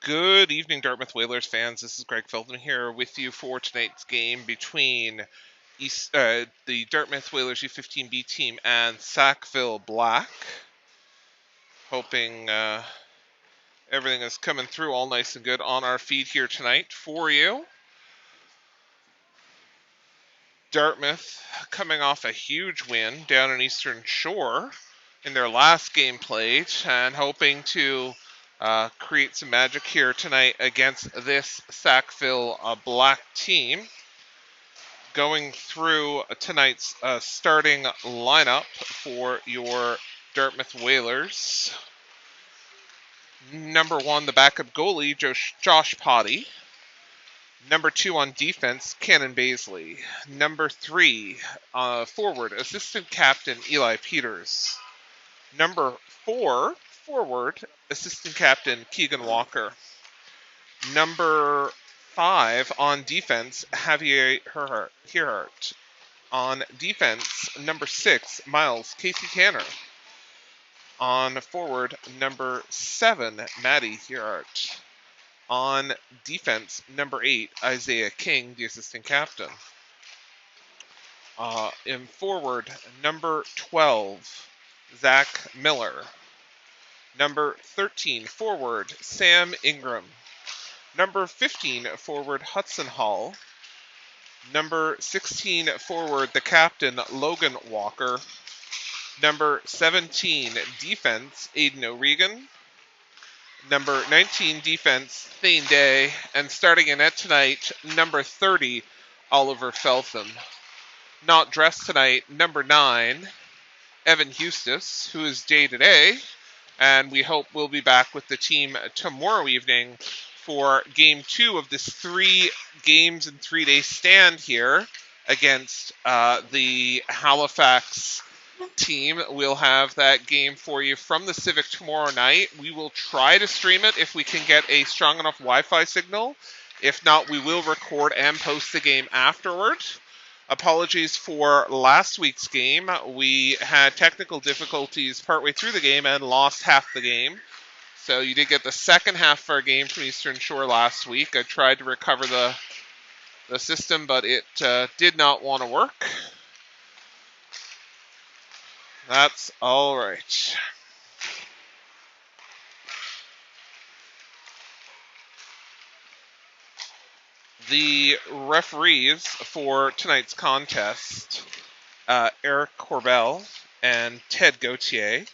Good evening, Dartmouth Whalers fans. This is Greg Feldman here with you for tonight's game between the Dartmouth Whalers U15B team and Sackville Black. Hoping everything is coming through all nice and good on our feed here tonight for you. Dartmouth coming off a huge win down in Eastern Shore in their last game played and hoping to create some magic here tonight against this Sackville Black team. Going through tonight's starting lineup for your Dartmouth Whalers. Number 1, the backup goalie, Josh Potty. Number 2 on defense, Cannon Baisley. Number 3, forward, assistant captain, Eli Peters. Number 4, forward, assistant captain, Keegan Walker. Number 5 on defense, Javier Gerhardt. On defense, number 6, Miles Casey Tanner. On forward, number 7, Maddie Gerhardt. On defense, number 8, Isaiah King, the assistant captain. In forward, number 12, Zach Miller. Number 13, forward, Sam Ingram. Number 15, forward, Hudson Hall. Number 16, forward, the captain, Logan Walker. Number 17, defense, Aiden O'Regan. Number 19, defense, Thane Day. And starting in net tonight, number 30, Oliver Feltham. Not dressed tonight, number 9, Evan Eustis, who is day to day. And we hope we'll be back with the team tomorrow evening for Game 2 of this 3 games and 3-day stand here against the Halifax team. We'll have that game for you from the Civic tomorrow night. We will try to stream it if we can get a strong enough Wi-Fi signal. If not, we will record and post the game afterward. Apologies for last week's game. We had technical difficulties partway through the game and lost half the game. So you did get the second half of our game from Eastern Shore last week. I tried to recover the system, but it did not want to work. That's all right. The referees for tonight's contest, Eric Corbell and Ted Gauthier.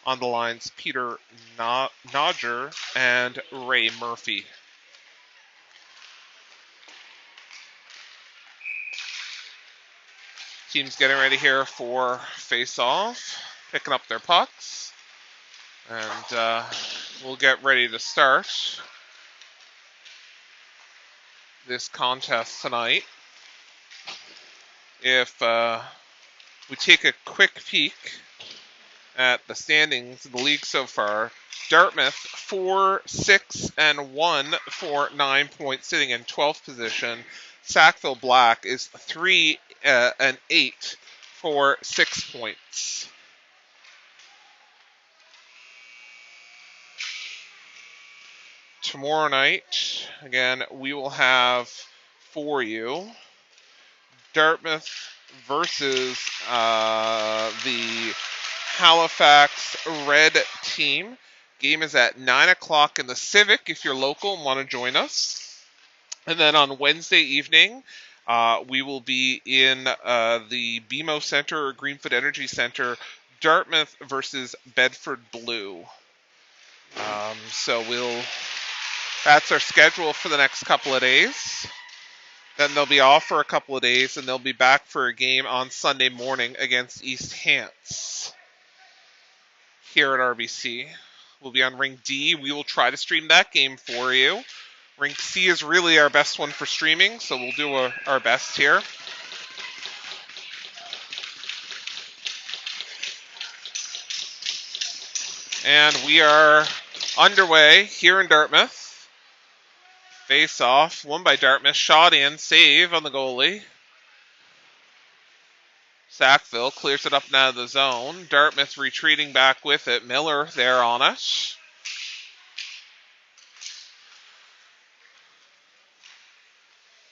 On the lines, Peter Nodger and Ray Murphy. Teams getting ready here for face-off, picking up their pucks, and we'll get ready to start this contest tonight. If we take a quick peek at the standings of the league so far, Dartmouth 4-6-1 for 9 points, sitting in 12th position. Sackville Black is 3-8 for 6 points. Tomorrow night, again, we will have for you Dartmouth versus the Halifax Red team. Game is at 9 o'clock in the Civic if you're local and want to join us. And then on Wednesday evening, we will be in the BMO Center or Greenfoot Energy Center, Dartmouth versus Bedford Blue. So that's our schedule for the next couple of days. Then they'll be off for a couple of days, and they'll be back for a game on Sunday morning against East Hants here at RBC. We'll be on Ring D. We will try to stream that game for you. Ring C is really our best one for streaming, so we'll do our best here. And we are underway here in Dartmouth. Face off, won by Dartmouth, shot in, save on the goalie. Sackville clears it up and out of the zone. Dartmouth retreating back with it. Miller there on it.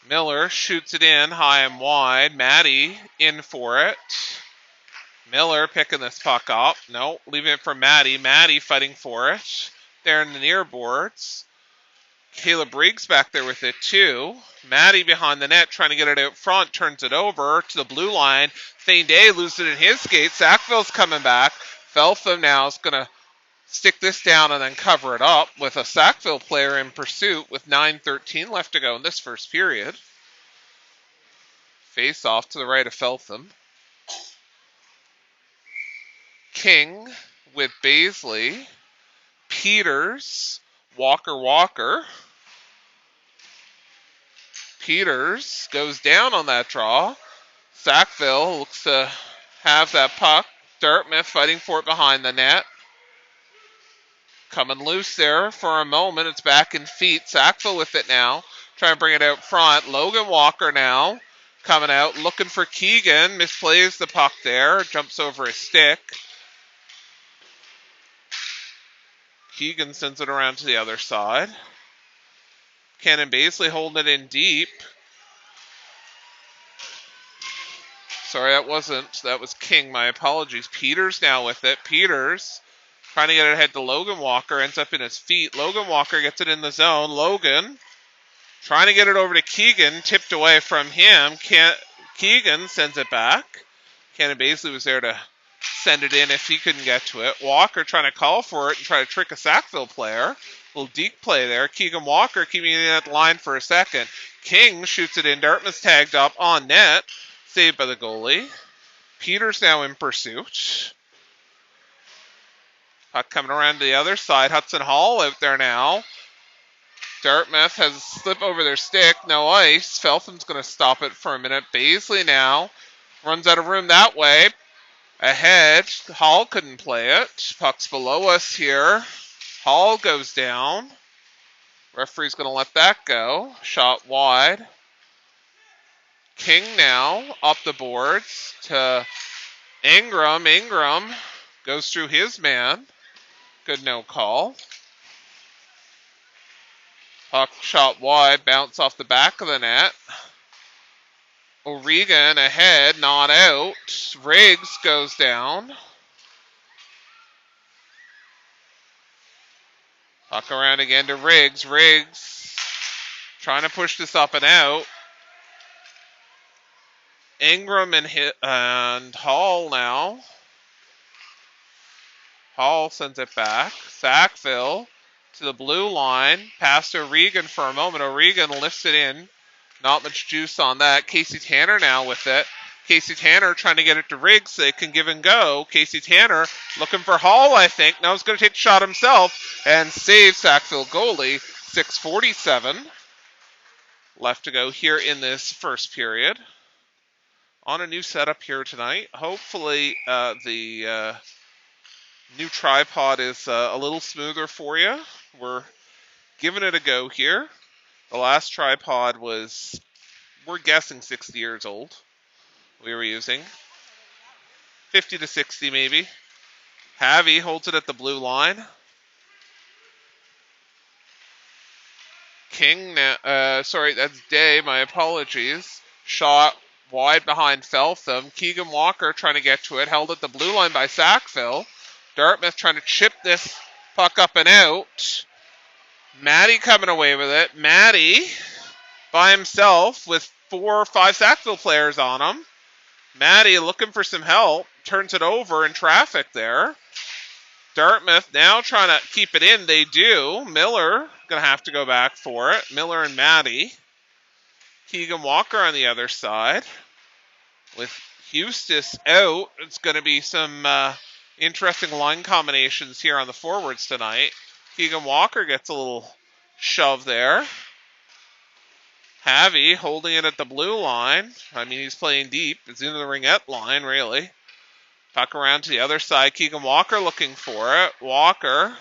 Miller shoots it in high and wide. Maddie in for it. Miller picking this puck up. No, leaving it for Maddie. Maddie fighting for it. There in the near boards. Caleb Briggs back there with it too. Maddie behind the net trying to get it out front. Turns it over to the blue line. Thane Day loses it in his skate. Sackville's coming back. Feltham now is going to stick this down and then cover it up with a Sackville player in pursuit with 9:13 left to go in this first period. Face off to the right of Feltham. King with Baisley. Peters. Walker. Peters goes down on that draw. Sackville looks to have that puck. Dartmouth fighting for it behind the net. Coming loose there for a moment. It's back in feet. Sackville with it now. Trying to bring it out front. Logan Walker now coming out. Looking for Keegan. Misplays the puck there. Jumps over his stick. Keegan sends it around to the other side. Cannon Baisley holding it in deep. Sorry, that was King. My apologies. Peters now with it. Peters trying to get it ahead to Logan Walker. Ends up in his feet. Logan Walker gets it in the zone. Logan trying to get it over to Keegan. Tipped away from him. Keegan sends it back. Cannon Baisley was there to send it in if he couldn't get to it. Walker trying to call for it and try to trick a Sackville player. Little deep play there. Keegan Walker keeping it at the line for a second. King shoots it in. Dartmouth's tagged up on net. Saved by the goalie. Peters now in pursuit. Puck coming around to the other side. Hudson Hall out there now. Dartmouth has a slip over their stick. No ice. Feltham's going to stop it for a minute. Baisley now runs out of room that way. Ahead. Hall couldn't play it. Puck's below us here. Hall goes down. Referee's going to let that go. Shot wide. King now up the boards to Ingram. Ingram goes through his man. Good no call. Puck shot wide. Bounce off the back of the net. O'Regan ahead, not out. Riggs goes down. Puck around again to Riggs. Riggs trying to push this up and out. Ingram and Hall now. Hall sends it back. Sackville to the blue line. Past O'Regan for a moment. O'Regan lifts it in. Not much juice on that. Casey Tanner now with it. Casey Tanner trying to get it to Riggs so they can give and go. Casey Tanner looking for Hall, I think. Now he's going to take the shot himself and save Sackville goalie. 6:47 left to go here in this first period. On a new setup here tonight. Hopefully the new tripod is a little smoother for you. We're giving it a go here. The last tripod was, we're guessing 60 years old. We were using 50 to 60 maybe. Havy holds it at the blue line. King, sorry, that's Day, my apologies. Shot wide behind Feltham. Keegan Walker trying to get to it. Held at the blue line by Sackville. Dartmouth trying to chip this puck up and out. Maddie coming away with it. Maddie by himself with 4 or 5 Sackville players on him. Maddie looking for some help. Turns it over in traffic there. Dartmouth now trying to keep it in. They do. Miller going to have to go back for it. Miller and Maddie. Keegan Walker on the other side. With Eustis out, it's going to be some interesting line combinations here on the forwards tonight. Keegan Walker gets a little shove there. Havy holding it at the blue line. I mean, he's playing deep. It's into the ringette line, really. Puck around to the other side. Keegan Walker looking for it. Walker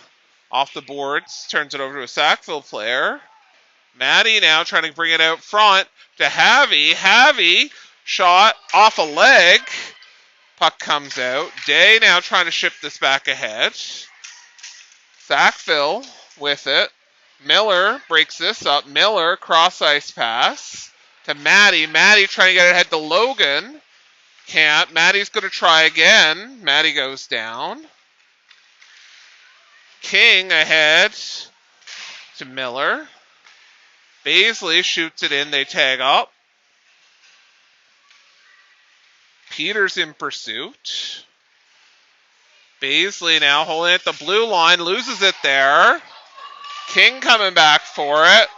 off the boards. Turns it over to a Sackville player. Maddie now trying to bring it out front to Havy. Havy shot off a leg. Puck comes out. Day now trying to ship this back ahead. Sackville with it. Miller breaks this up. Miller cross ice pass to Maddie. Maddie trying to get it ahead to Logan. Can't. Maddie's going to try again. Maddie goes down. King ahead to Miller. Baisley shoots it in. They tag up. Peters in pursuit. Baisley now holding it at the blue line. Loses it there. King coming back for it.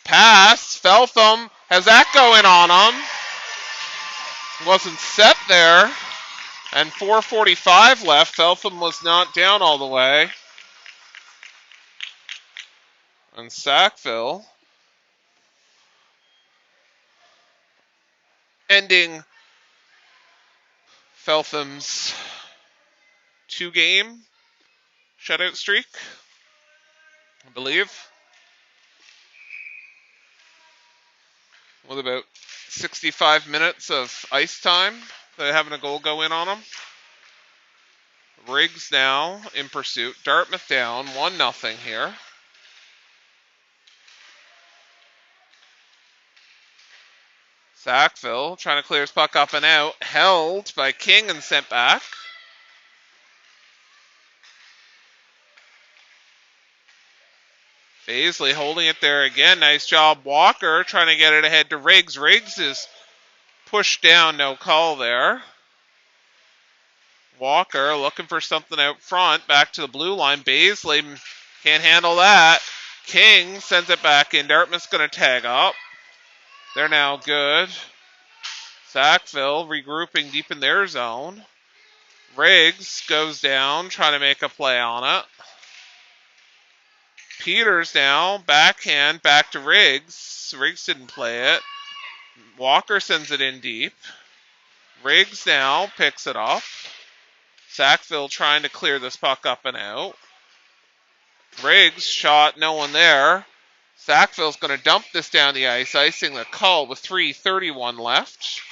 Pass. Feltham has that going on him. Wasn't set there. And 4:45 left. Feltham was not down all the way. And Sackville ending Feltham's 2-game shutout streak, I believe, with about 65 minutes of ice time. They're having a goal go in on them. Riggs now in pursuit. Dartmouth down 1-0 here. Sackville trying to clear his puck up and out. Held by King and sent back. Baisley holding it there again. Nice job. Walker trying to get it ahead to Riggs. Riggs is pushed down. No call there. Walker looking for something out front. Back to the blue line. Baisley can't handle that. King sends it back in. Dartmouth's going to tag up. They're now good. Sackville regrouping deep in their zone. Riggs goes down, trying to make a play on it. Peters now, backhand, back to Riggs. Riggs didn't play it. Walker sends it in deep. Riggs now picks it up. Sackville trying to clear this puck up and out. Riggs shot, no one there. Sackville's going to dump this down the ice, icing the call with 3:31 left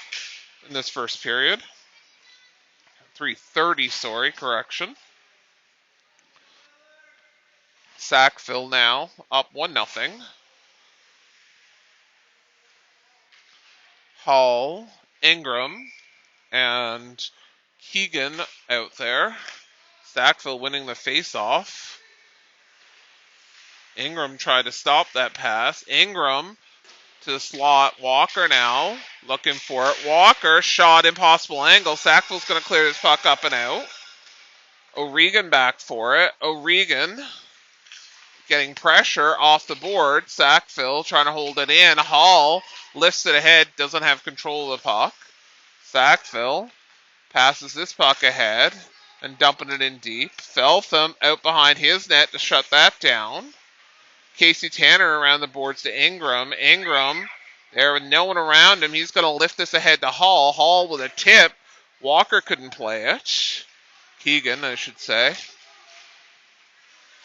in this first period. 3:30, sorry, correction. Sackville now up 1-0. Hall, Ingram, and Keegan out there. Sackville winning the face-off. Ingram tried to stop that pass. Ingram to the slot. Walker now looking for it. Walker shot, impossible angle. Sackville's going to clear this puck up and out. O'Regan back for it. O'Regan getting pressure off the board. Sackville trying to hold it in. Hall lifts it ahead. Doesn't have control of the puck. Sackville passes this puck ahead and dumping it in deep. Feltham out behind his net to shut that down. Casey Tanner around the boards to Ingram. Ingram there with no one around him. He's going to lift this ahead to Hall. Hall with a tip. Walker couldn't play it. Keegan, I should say.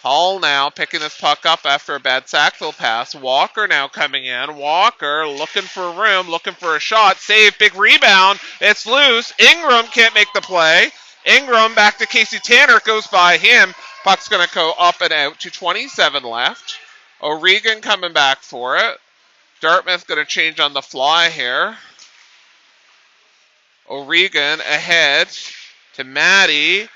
Hall now picking this puck up after a bad Sackville pass. Walker now coming in. Walker looking for room, looking for a shot. Save, big rebound. It's loose. Ingram can't make the play. Ingram back to Casey Tanner. Goes by him. Puck's going to go up and out. 2:27 left. O'Regan coming back for it. Dartmouth going to change on the fly here. O'Regan ahead to Maddie.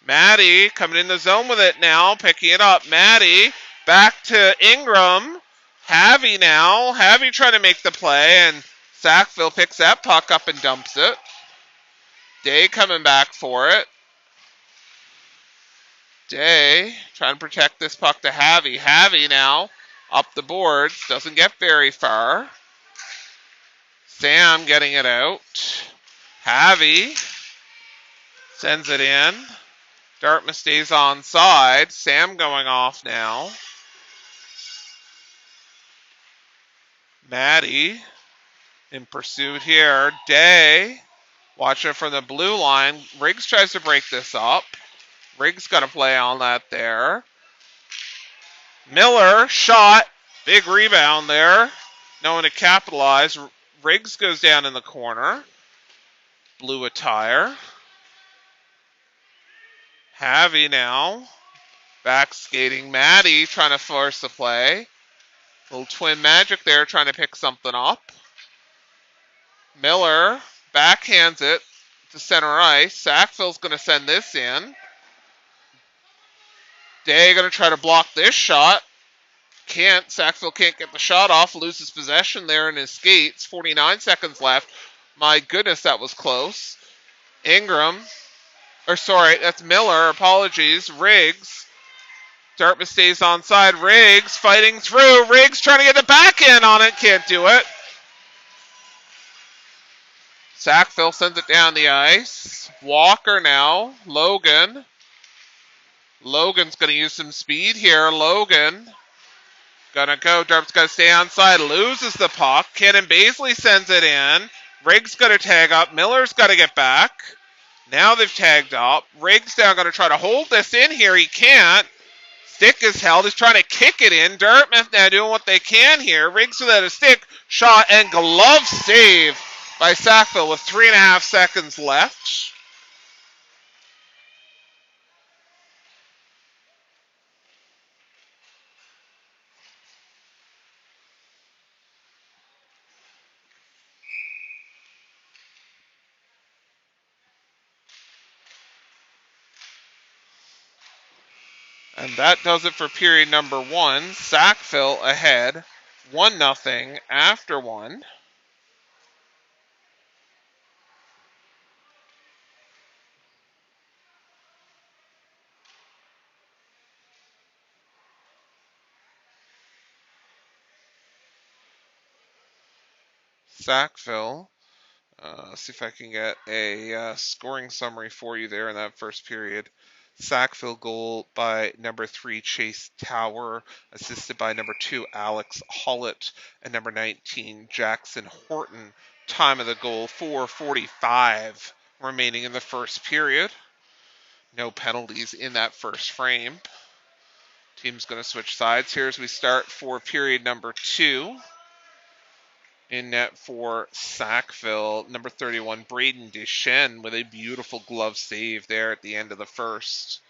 Maddie coming in the zone with it now, picking it up. Maddie back to Ingram. Havy now. Havy trying to make the play, and Sackville picks that puck up and dumps it. Day coming back for it. Day trying to protect this puck to Havy. Havy now up the boards. Doesn't get very far. Sam getting it out. Havy sends it in. Dartmouth stays onside. Sam going off now. Maddie in pursuit here. Day watching from the blue line. Riggs tries to break this up. Riggs got a play on that there. Miller shot. Big rebound there. No one to capitalize. Riggs goes down in the corner. Blue attire. Havy now. Back skating. Maddie trying to force the play. Little twin magic there trying to pick something up. Miller backhands it to center ice. Sackville's going to send this in. Day going to try to block this shot. Can't. Sackville can't get the shot off. Loses possession there in his skates. 49 seconds left. My goodness, that was close. Ingram. That's Miller. Apologies. Riggs. Dartmouth stays onside. Riggs fighting through. Riggs trying to get the backhand on it. Can't do it. Sackville sends it down the ice. Walker now. Logan. Logan's going to use some speed here. Logan. Gonna go. Dartmouth's got to stay onside. Loses the puck. Cannon Baisley sends it in. Riggs got to tag up. Miller's got to get back. Now they've tagged up. Riggs now going to try to hold this in here. He can't. Stick is held. He's trying to kick it in. Dartmouth now doing what they can here. Riggs without a stick. Shot and glove save by Sackville with 3.5 seconds left. And that does it for period number 1. Sackville ahead 1-0 after 1. Sackville. See if I can get a scoring summary for you there in that first period. Sackville goal by number 3, Chase Tower, assisted by number 2, Alex Hollett, and number 19, Jackson Horton. Time of the goal, 4:45 remaining in the first period. No penalties in that first frame. Team's going to switch sides here as we start for period number 2. In net for Sackville, number 31, Braden Deschênes with a beautiful glove save there at the end of the first.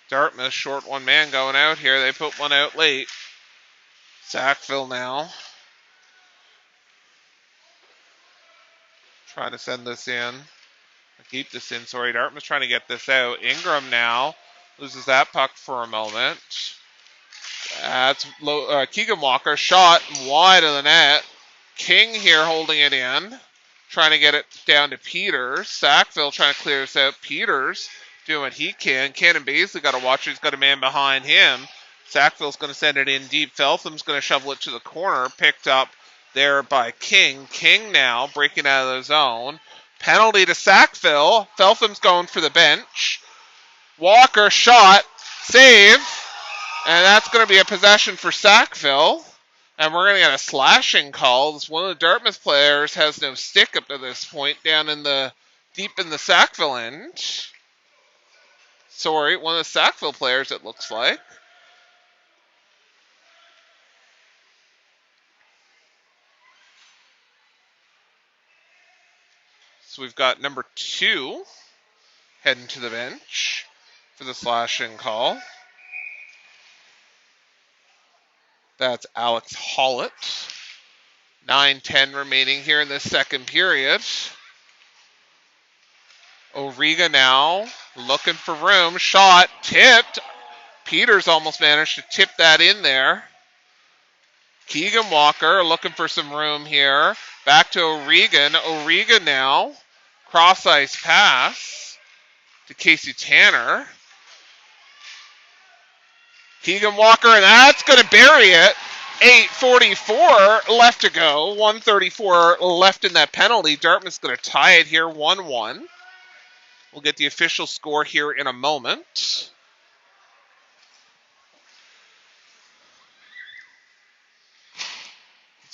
Dartmouth, short one man going out here. They put one out late. Sackville now. Trying to send this in. Keep this in, sorry. Dartmouth's trying to get this out. Ingram now loses that puck for a moment. That's Keegan Walker. Shot wide of the net. King here holding it in. Trying to get it down to Peters. Sackville trying to clear this out. Peters doing what he can. Cannon Baisley got to watch it. He's got a man behind him. Sackville's going to send it in deep. Feltham's going to shovel it to the corner. Picked up there by King. King now breaking out of the zone. Penalty to Sackville. Feltham's going for the bench. Walker shot. Save. And that's going to be a possession for Sackville. And we're going to get a slashing call. One of the Dartmouth players has no stick up to this point down in the deep in the Sackville end. Sorry, one of the Sackville players it looks like. So we've got number 2 heading to the bench for the slashing call. That's Alex Hollett. 9:10 remaining here in the second period. Origa now looking for room. Shot tipped. Peters almost managed to tip that in there. Keegan Walker looking for some room here. Back to O'Regan. O'Regan now. Cross ice pass to Casey Tanner. Keegan Walker, and that's going to bury it. 8:44 left to go. 1:34 left in that penalty. Dartmouth's going to tie it here 1-1. We'll get the official score here in a moment.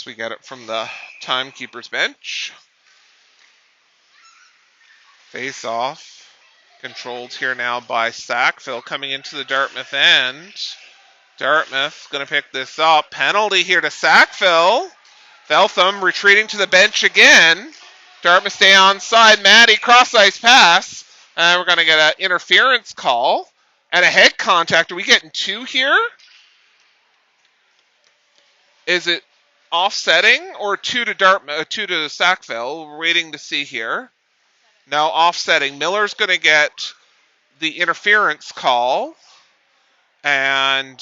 We get it from the timekeeper's bench. Face off. Controlled here now by Sackville coming into the Dartmouth end. Dartmouth going to pick this up. Penalty here to Sackville. Feltham retreating to the bench again. Dartmouth stay onside. Maddie cross ice pass. And we're going to get an interference call and a head contact. Are we getting two here? Is it offsetting or two to Dartmouth, two to Sackville? We're waiting to see here. No, offsetting. Miller's going to get the interference call. And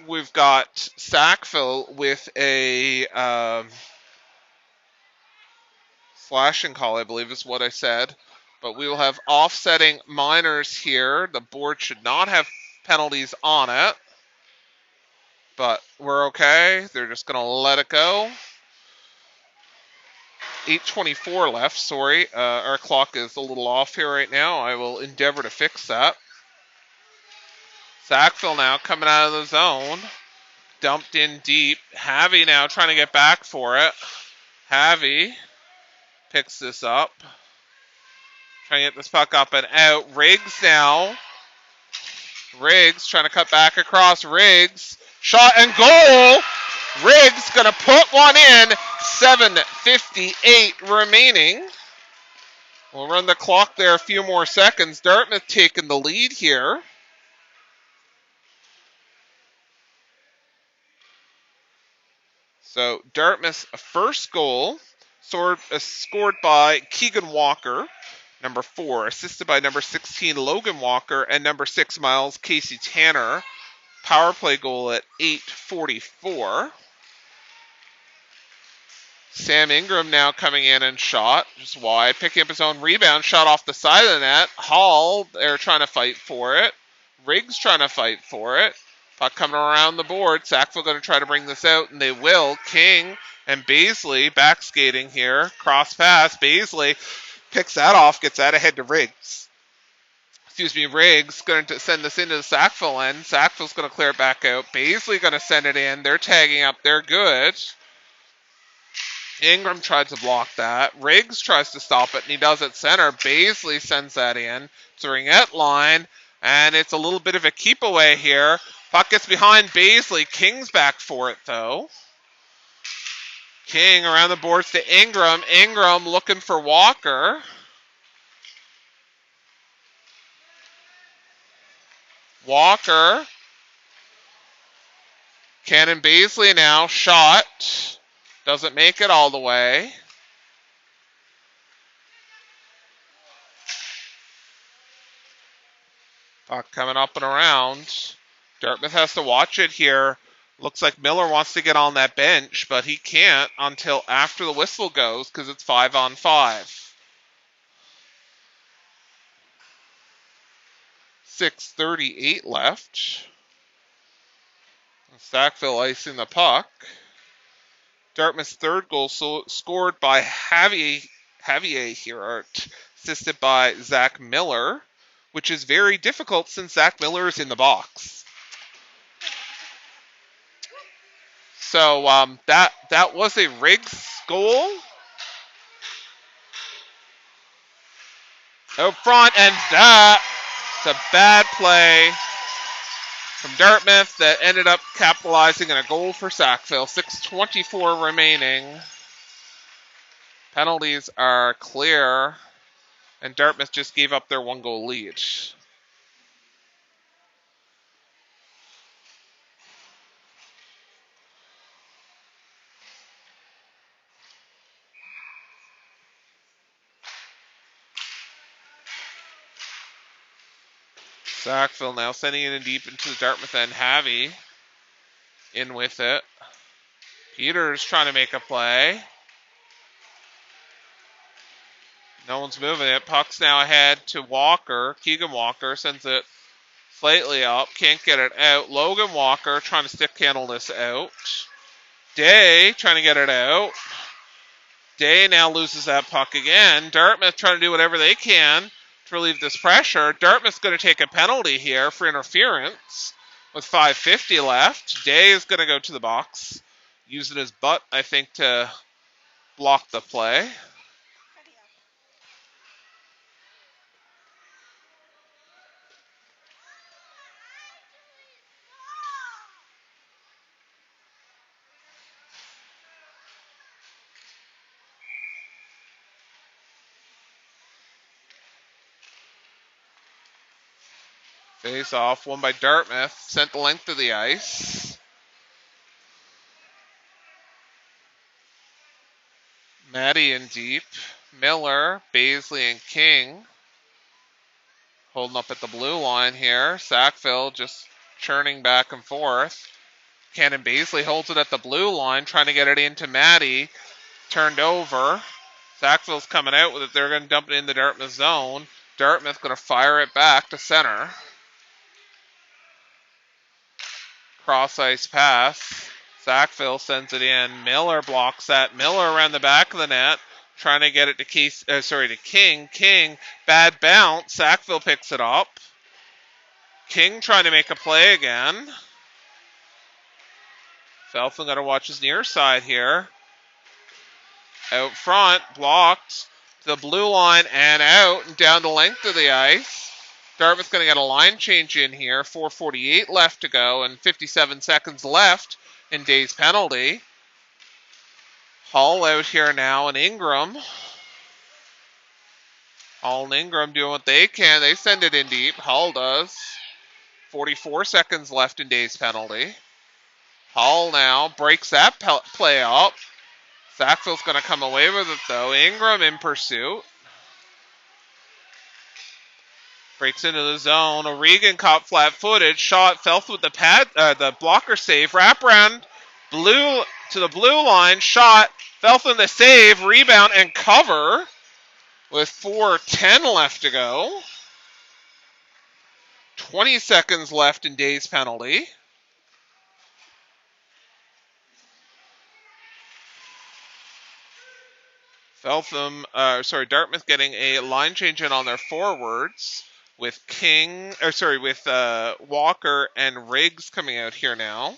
we've got Sackville with a slashing call, I believe is what I said. But we will have offsetting minors here. The board should not have penalties on it. But we're okay. They're just going to let it go. 8:24 left. Sorry. Our clock is a little off here right now. I will endeavor to fix that. Sackville now coming out of the zone. Dumped in deep. Havy now trying to get back for it. Havy picks this up. Trying to get this puck up and out. Riggs now. Riggs trying to cut back across. Riggs. Shot and goal. Riggs going to put one in. 7:58 remaining. We'll run the clock there a few more seconds. Dartmouth taking the lead here. So Dartmouth's first goal scored by Keegan Walker, number 4, assisted by number 16 Logan Walker and number 6 Miles Casey Tanner. Power play goal at 8:44. Sam Ingram now coming in and shot just wide, picking up his own rebound, shot off the side of the net. Hall, they're trying to fight for it. Riggs trying to fight for it. Puck coming around the board. Sackville going to try to bring this out, and they will. King and Baisley back skating here. Cross pass. Baisley picks that off, gets that ahead to Riggs. Riggs going to send this into the Sackville end. Sackville's going to clear it back out. Baisley going to send it in. They're tagging up. They're good. Ingram tries to block that. Riggs tries to stop it, and he does at center. Baisley sends that in to the ringette line, and it's a little bit of a keep away here. Puck gets behind Baisley. King's back for it, though. King around the boards to Ingram. Ingram looking for Walker. Walker. Cannon Baisley now. Shot. Doesn't make it all the way. Puck coming up and around. Dartmouth has to watch it here. Looks like Miller wants to get on that bench, but he can't until after the whistle goes because it's 5-on-5. 6:38 left. Sackville icing the puck. Dartmouth's third goal scored by Javier here, assisted by Zach Miller, which is very difficult since Zach Miller is in the box. So that was a Riggs goal. Out front, and that's a bad play from Dartmouth that ended up capitalizing in a goal for Sackville. 6:24 remaining. Penalties are clear, and Dartmouth just gave up their 1-goal lead. Sackville now sending it in deep into the Dartmouth end. Havy in with it. Peters trying to make a play. No one's moving it. Puck's now ahead to Walker. Keegan Walker sends it slightly up. Can't get it out. Logan Walker trying to stick handle this out. Day trying to get it out. Day now loses that puck again. Dartmouth trying to do whatever they can to relieve this pressure. Dartmouth's going to take a penalty here for interference with 5:50 left. Day is going to go to the box, using his butt, I think, to block the play. Face off, won by Dartmouth, sent the length of the ice. Maddie in deep. Miller, Baisley, and King holding up at the blue line here. Sackville just churning back and forth. Cannon Baisley holds it at the blue line, trying to get it into Maddie. Turned over. Sackville's coming out with it. They're going to dump it in the Dartmouth zone. Dartmouth going to fire it back to center. Cross ice pass. Sackville sends it in. Miller blocks that. Miller around the back of the net, trying to get it to King. King, bad bounce. Sackville picks it up. King trying to make a play again. Feltham got to watch his near side here. Out front, blocked to the blue line and out and down the length of the ice. Dartmouth's going to get a line change in here. 4:48 left to go and 57 seconds left in Day's penalty. Hull out here now, and Ingram. Hull and Ingram doing what they can. They send it in deep. Hull does. 44 seconds left in Day's penalty. Hull now breaks that play up. Sackville's going to come away with it, though. Ingram in pursuit. Breaks into the zone. O'Regan caught flat-footed. Shot. Feltham with the blocker save. Wraparound. To the blue line. Shot. Feltham the save. Rebound and cover. With 4:10 left to go. 20 seconds left in Day's penalty. Dartmouth getting a line change in on their forwards with Walker and Riggs coming out here now.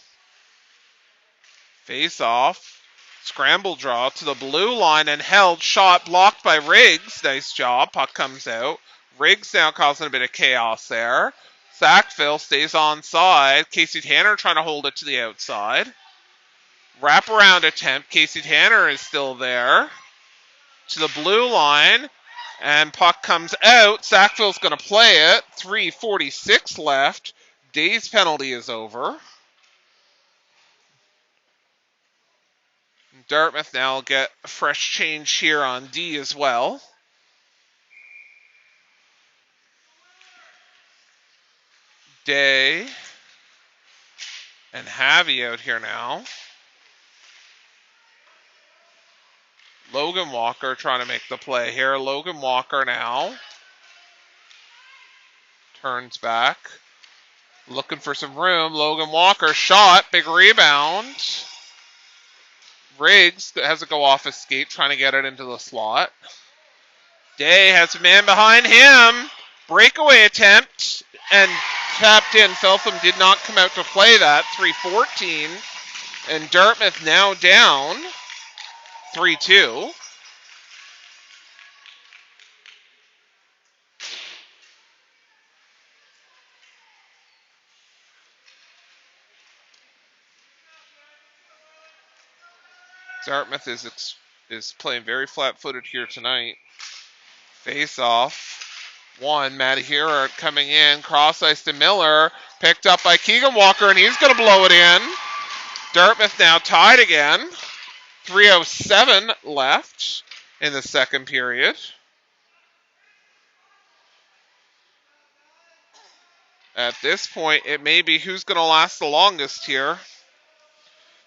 Face off, scramble draw to the blue line and held. Shot blocked by Riggs. Nice job. Puck comes out. Riggs now causing a bit of chaos there. Sackville stays onside. Casey Tanner trying to hold it to the outside. Wraparound attempt. Casey Tanner is still there. To the blue line, and puck comes out. Sackville's going to play it. 3:46 left. Day's penalty is over. Dartmouth now will get a fresh change here on D as well. Day and Havy out here now. Logan Walker trying to make the play here. Logan Walker now turns back, looking for some room. Logan Walker shot, big rebound. Riggs has to go off his skate, trying to get it into the slot. Day has a man behind him. Breakaway attempt and tapped in. Feltham did not come out to play that. 3:14. And Dartmouth now down 3-2. Dartmouth is playing very flat-footed here tonight. Face off. Matty Hero coming in. Cross ice to Miller. Picked up by Keegan Walker, and he's going to blow it in. Dartmouth now tied again. 3:07 left in the second period. At this point, it may be who's going to last the longest here.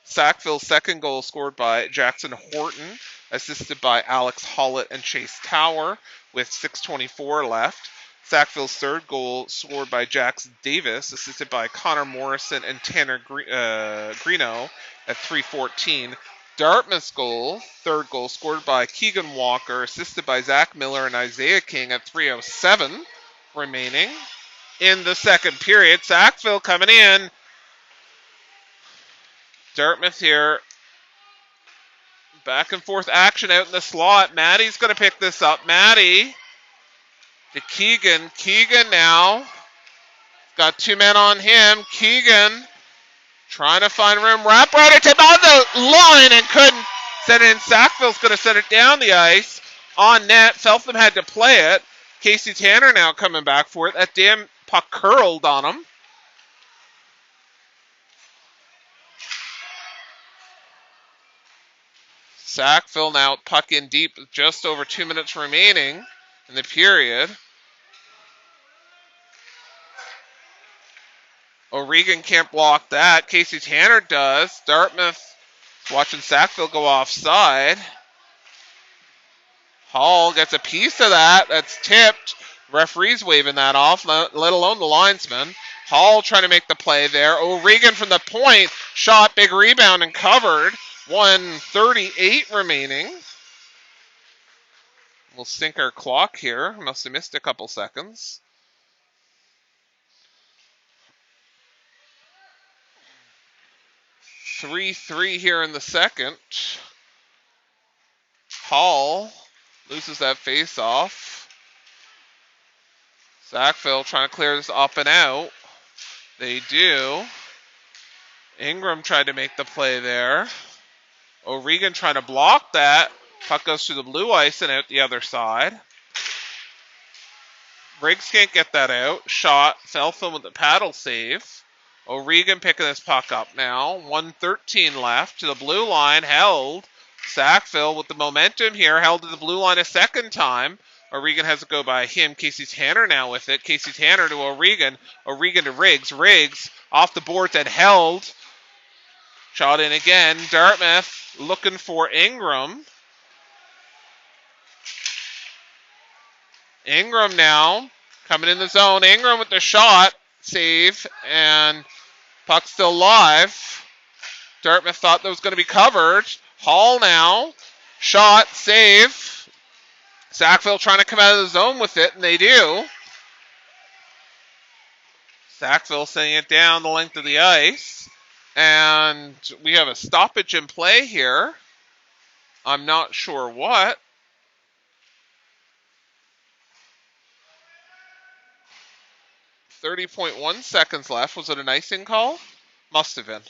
Sackville's second goal scored by Jackson Horton, assisted by Alex Hollett and Chase Tower with 6:24 left. Sackville's third goal scored by Jax Davis, assisted by Connor Morrison and Tanner Greeno at 3:14. Dartmouth's third goal scored by Keegan Walker, assisted by Zach Miller and Isaiah King at 3:07 remaining in the second period. Sackville coming in. Dartmouth here. Back and forth action out in the slot. Maddie's going to pick this up. Maddie to Keegan. Keegan now. Got two men on him. Keegan trying to find room. Wrap right attempt on the line and couldn't send it in. Sackville's going to send it down the ice. On net. Feltham had to play it. Casey Tanner now coming back for it. That Puck curled on him. Sackville now puck in deep, just over 2 minutes remaining in the period. O'Regan can't block that. Casey Tanner does. Dartmouth watching Sackville go offside. Hall gets a piece of that. That's tipped. Referee's waving that off, let alone the linesman. Hall trying to make the play there. O'Regan from the point. Shot, big rebound, and covered. 1:38 remaining. We'll sync our clock here. Must have missed a couple seconds. Three here in the second. Hall loses that face-off. Sackville trying to clear this up and out. They do. Ingram tried to make the play there. O'Regan trying to block that. Puck goes through the blue ice and out the other side. Riggs can't get that out. Shot. Feltham with the paddle save. O'Regan picking this puck up now. 1:13 left. To the blue line. Held. Sackville with the momentum here. Held to the blue line a second time. O'Regan has to go by him. Casey Tanner now with it. Casey Tanner to O'Regan. O'Regan to Riggs. Riggs off the boards and held. Shot in again. Dartmouth looking for Ingram. Ingram now coming in the zone. Ingram with the shot. Save. And puck still live. Dartmouth thought that was going to be covered. Hall now. Shot. Save. Sackville trying to come out of the zone with it, and they do. Sackville sending it down the length of the ice. And we have a stoppage in play here. I'm not sure what. .1 seconds left. Was it an icing call? Must have been.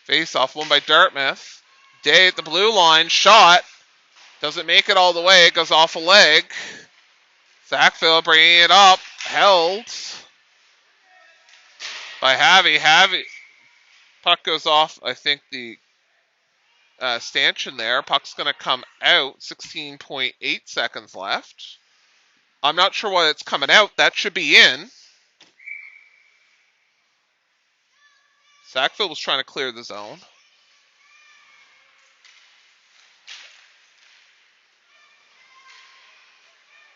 Face off, won by Dartmouth. Day at the blue line. Shot. Doesn't make it all the way. It goes off a leg. Sackville bringing it up. Held by Havy. Puck goes off, I think, the stanchion there. Puck's going to come out. 16.8 seconds left. I'm not sure why it's coming out. That should be in. Sackville was trying to clear the zone.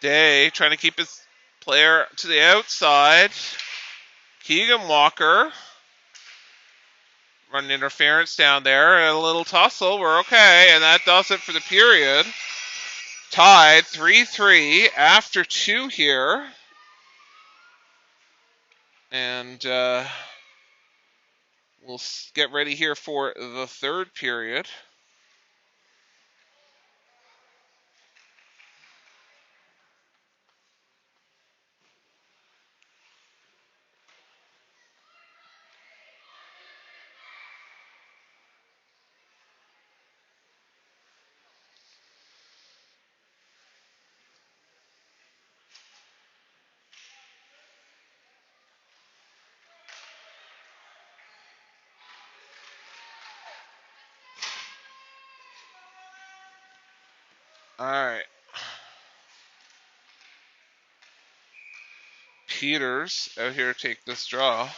Day trying to keep his player to the outside. Keegan Walker running interference down there. A little tussle. We're okay. And that does it for the period. Tied 3-3 after 2 here. And we'll get ready here for the third period. All right. Peters out here to take this draw.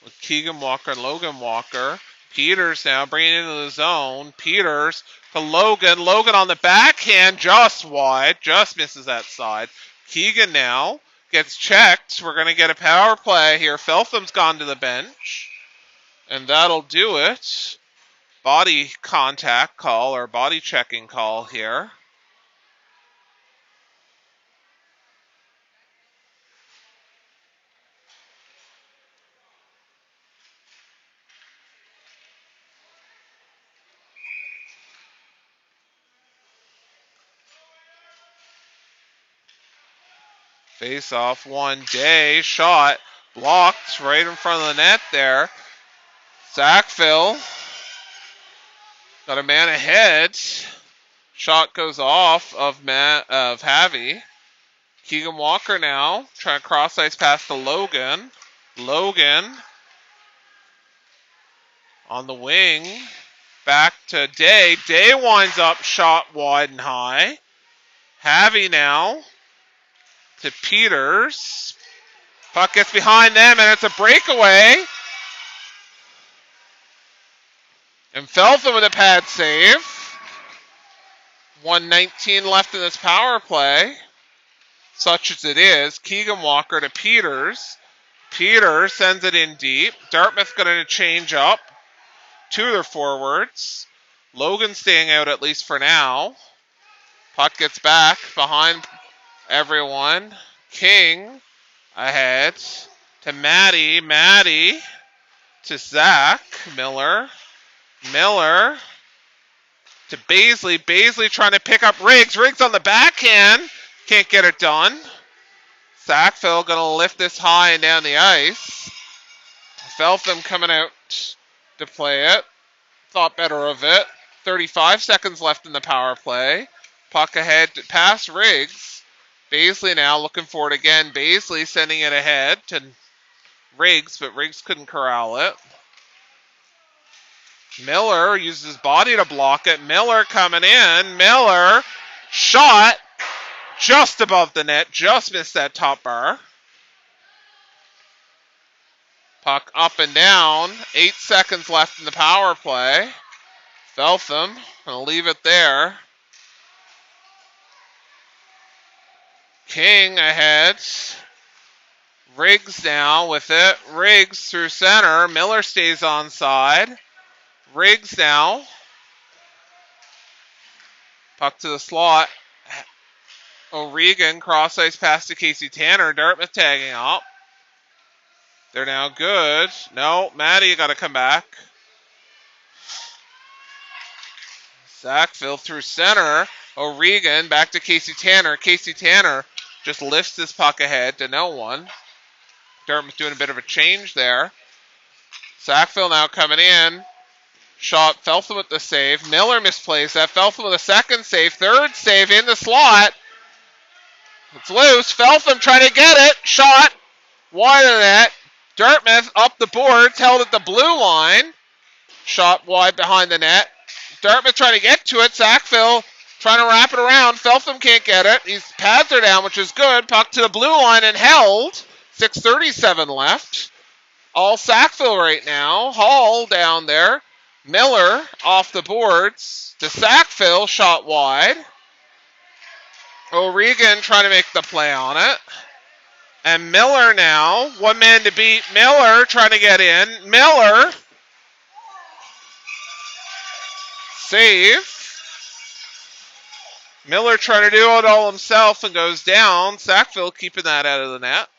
With Keegan Walker and Logan Walker. Peters now bringing it into the zone. Peters to Logan. Logan on the backhand, just wide. Just misses that side. Keegan now gets checked. We're going to get a power play here. Feltham's gone to the bench. And that'll do it. Body contact call or body checking call here. Face off one. Day shot blocked right in front of the net there. Sackville Got a man ahead. Shot goes off of Javi. Keegan Walker now trying to cross ice pass to Logan. Logan on the wing. Back to Day. Day winds up, shot wide and high. Javi now to Peters. Puck gets behind them, and it's a breakaway. And Feltham with a pad save. 1:19 left in this power play. Such as it is. Keegan Walker to Peters. Peters sends it in deep. Dartmouth going to change up. Two of their forwards. Logan staying out at least for now. Puck gets back behind everyone. King ahead to Maddie. Maddie to Zach. Miller. Miller to Baisley. Baisley trying to pick up Riggs. Riggs on the backhand. Can't get it done. Sackville going to lift this high and down the ice. Feltham coming out to play it. Thought better of it. 35 seconds left in the power play. Puck ahead past Riggs. Baisley now looking for it again. Baisley sending it ahead to Riggs, but Riggs couldn't corral it. Miller uses his body to block it. Miller coming in. Miller shot just above the net. Just missed that top bar. Puck up and down. 8 seconds left in the power play. Feltham gonna leave it there. King ahead. Riggs now with it. Riggs through center. Miller stays onside. Riggs now. Puck to the slot. O'Regan cross ice pass to Casey Tanner. Dartmouth tagging up. They're now good. No, Maddie got to come back. Sackville through center. O'Regan back to Casey Tanner. Casey Tanner just lifts this puck ahead to no one. Dartmouth doing a bit of a change there. Sackville now coming in. Shot Feltham with the save. Miller misplays that. Feltham with a second save. Third save in the slot. It's loose. Feltham trying to get it. Shot wide of that. Dartmouth up the boards. Held at the blue line. Shot wide behind the net. Dartmouth trying to get to it. Sackville trying to wrap it around. Feltham can't get it. His pads are down, which is good. Puck to the blue line and held. 6:37 left. All Sackville right now. Hall down there. Miller off the boards to Sackville. Shot wide. O'Regan trying to make the play on it. And Miller now. One man to beat. Miller trying to get in. Miller. Save. Miller trying to do it all himself and goes down. Sackville keeping that out of the net.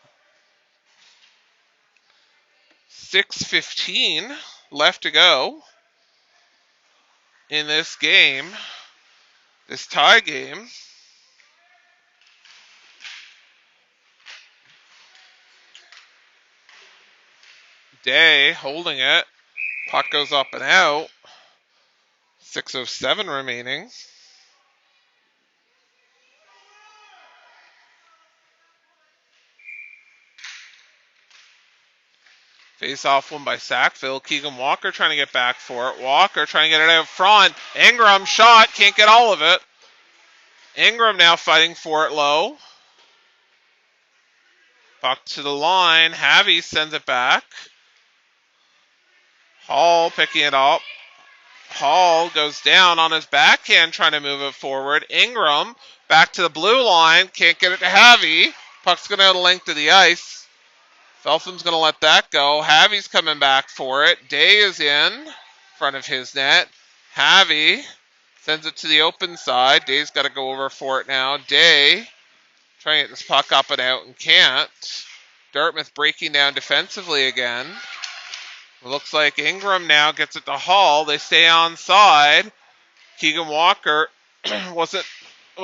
6:15 left to go in this game, this tie game. Day holding it. Puck goes up and out. 6:07 remaining. Face off one by Sackville. Keegan Walker trying to get back for it. Walker trying to get it out front. Ingram shot. Can't get all of it. Ingram now fighting for it low. Puck to the line. Javi sends it back. Hall picking it up. Hall goes down on his backhand trying to move it forward. Ingram back to the blue line. Can't get it to Javi. Puck's going to have the length of the ice. Feltham's going to let that go. Javi's coming back for it. Day is in front of his net. Javi sends it to the open side. Day's got to go over for it now. Day trying to get this puck up and out and can't. Dartmouth breaking down defensively again. It looks like Ingram now gets it to Hall. They stay onside. Keegan Walker was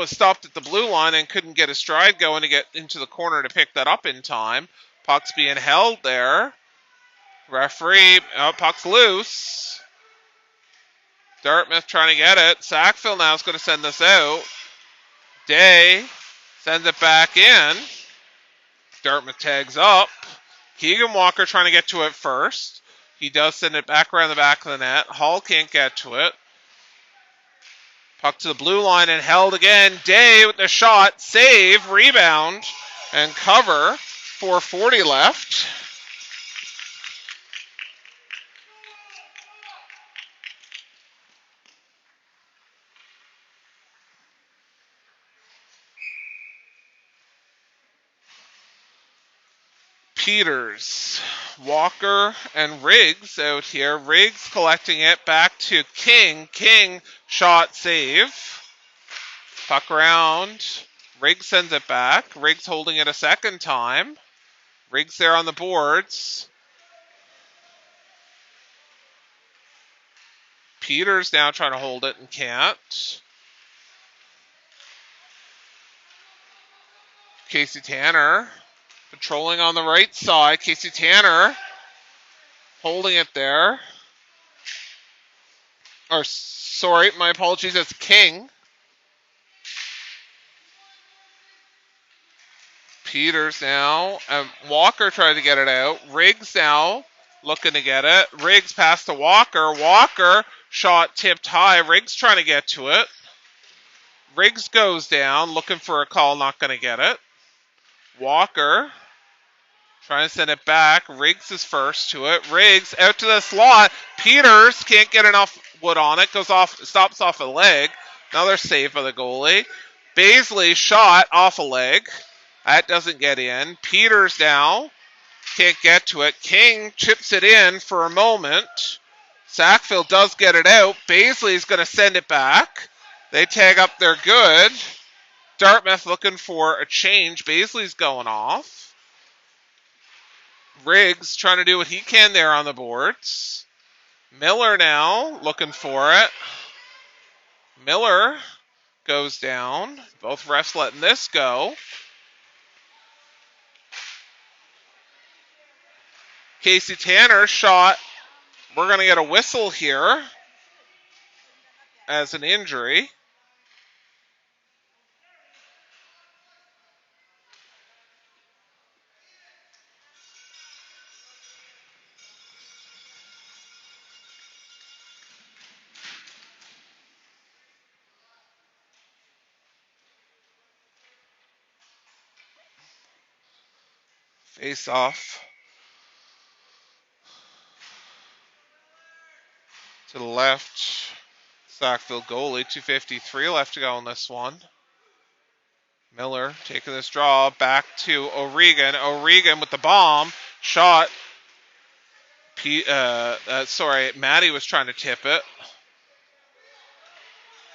stopped at the blue line and couldn't get his stride going to get into the corner to pick that up in time. Puck's being held there. Referee, puck's loose. Dartmouth trying to get it. Sackville now is going to send this out. Day sends it back in. Dartmouth tags up. Keegan Walker trying to get to it first. He does send it back around the back of the net. Hall can't get to it. Puck to the blue line and held again. Day with the shot. Save, rebound, and cover. 4:40 left. Peters, Walker, and Riggs out here. Riggs collecting it back to King. King, shot, save. Puck around. Riggs sends it back. Riggs holding it a second time. Riggs there on the boards. Peters now trying to hold it and can't. Casey Tanner patrolling on the right side. Casey Tanner holding it there. Or, sorry, my apologies, it's King. Peters now. And Walker trying to get it out. Riggs now looking to get it. Riggs passed to Walker. Walker, shot tipped high. Riggs trying to get to it. Riggs goes down, looking for a call, not going to get it. Walker trying to send it back. Riggs is first to it. Riggs out to the slot. Peters can't get enough wood on it. Goes off, stops off a leg. Another save by the goalie. Baisley shot off a leg. That doesn't get in. Peters now can't get to it. King chips it in for a moment. Sackville does get it out. Baisley's going to send it back. They tag up their good. Dartmouth looking for a change. Baisley's going off. Riggs trying to do what he can there on the boards. Miller now looking for it. Miller goes down. Both refs letting this go. Casey Tanner shot. We're going to get a whistle here as an injury. Face off to the left. Sackville goalie, 2:53 left to go in this one. Miller taking this draw back to O'Regan. O'Regan with the bomb. Shot. Maddie was trying to tip it.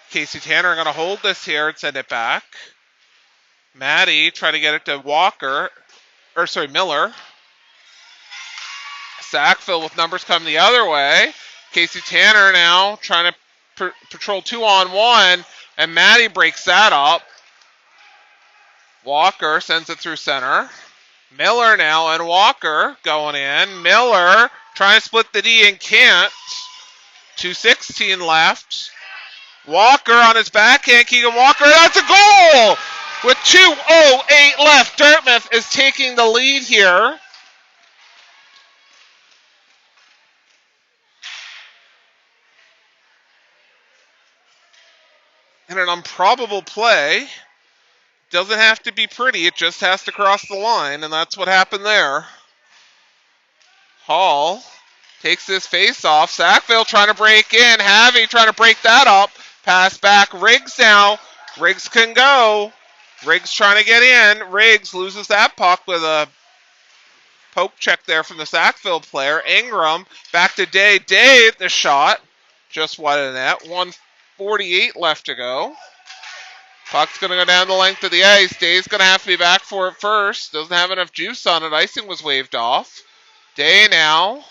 Casey Tanner going to hold this here and send it back. Maddie trying to get it to Miller. Sackville with numbers coming the other way. Casey Tanner now trying to patrol 2-on-1, and Maddie breaks that up. Walker sends it through center. Miller now and Walker going in. Miller trying to split the D and can't. 2:16 left. Walker on his backhand. Keegan Walker, that's a goal! With 2:08 left, Dartmouth is taking the lead here. And an improbable play. Doesn't have to be pretty, it just has to cross the line, and that's what happened there. Hall takes this face off. Sackville trying to break in. Havy trying to break that up. Pass back. Riggs now. Riggs can go. Riggs trying to get in. Riggs loses that puck with a poke check there from the Sackville player. Ingram back to Day. Day the shot. Just wide of the net. 1:48 left to go. Puck's going to go down the length of the ice. Day's going to have to be back for it first. Doesn't have enough juice on it. Icing was waved off. Day now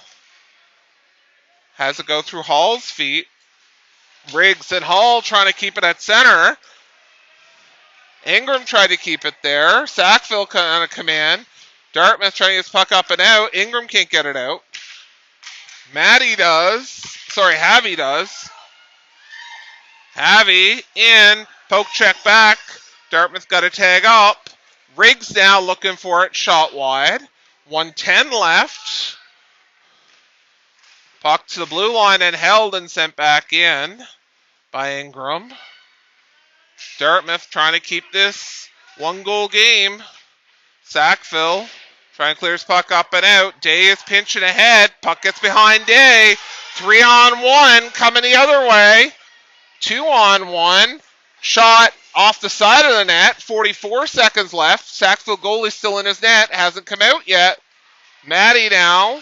has to go through Hall's feet. Riggs and Hall trying to keep it at center. Ingram tried to keep it there. Sackville on a command. Dartmouth trying to get his puck up and out. Ingram can't get it out. Havy does. Havy in, poke check back. Dartmouth got a tag up. Riggs now looking for it, shot wide. 1:10 left. Puck to the blue line and held and sent back in by Ingram. Dartmouth trying to keep this 1-goal game. Sackville trying to clear his puck up and out. Day is pinching ahead. Puck gets behind Day. 3-on-1 coming the other way. 2-on-1. Shot off the side of the net. 44 seconds left. Sackville goalie still in his net. Hasn't come out yet. Maddie now.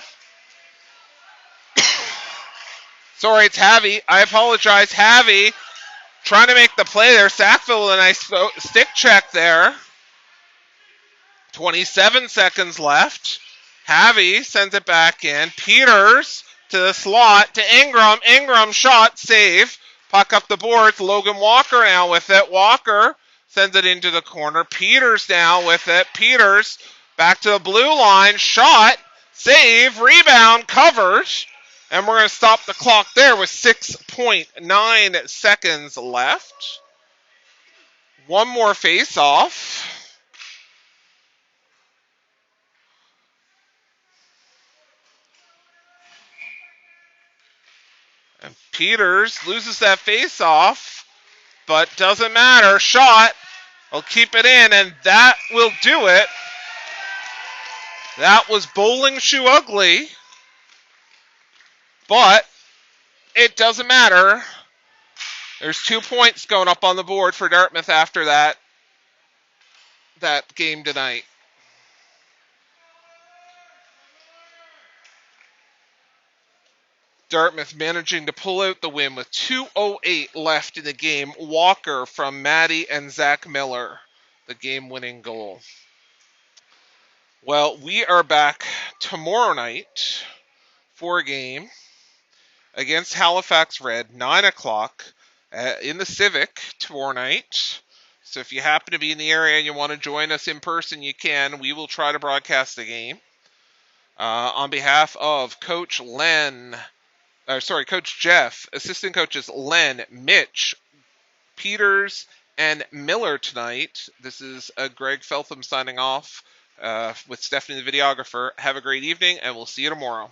Sorry, it's Havy. I apologize. Havy trying to make the play there. Sackville with a nice stick check there. 27 seconds left. Havy sends it back in. Peters to the slot to Ingram. Ingram shot, save. Puck up the boards. Logan Walker now with it. Walker sends it into the corner. Peters now with it. Peters back to the blue line. Shot, save, rebound, covered. And we're going to stop the clock there with 6.9 seconds left. One more face-off. And Peters loses that face-off, but doesn't matter. Shot. I'll keep it in, and that will do it. That was bowling shoe ugly, but it doesn't matter. There's 2 points going up on the board for Dartmouth after that game tonight. Dartmouth managing to pull out the win with 2:08 left in the game. Walker from Maddie and Zach Miller, the game-winning goal. Well, we are back tomorrow night for a game against Halifax Red, 9 o'clock in the Civic tomorrow night. So if you happen to be in the area and you want to join us in person, you can. We will try to broadcast the game. On behalf of Coach Jeff, assistant coaches Len, Mitch, Peters, and Miller tonight. This is Greg Feltham signing off with Stephanie the videographer. Have a great evening, and we'll see you tomorrow.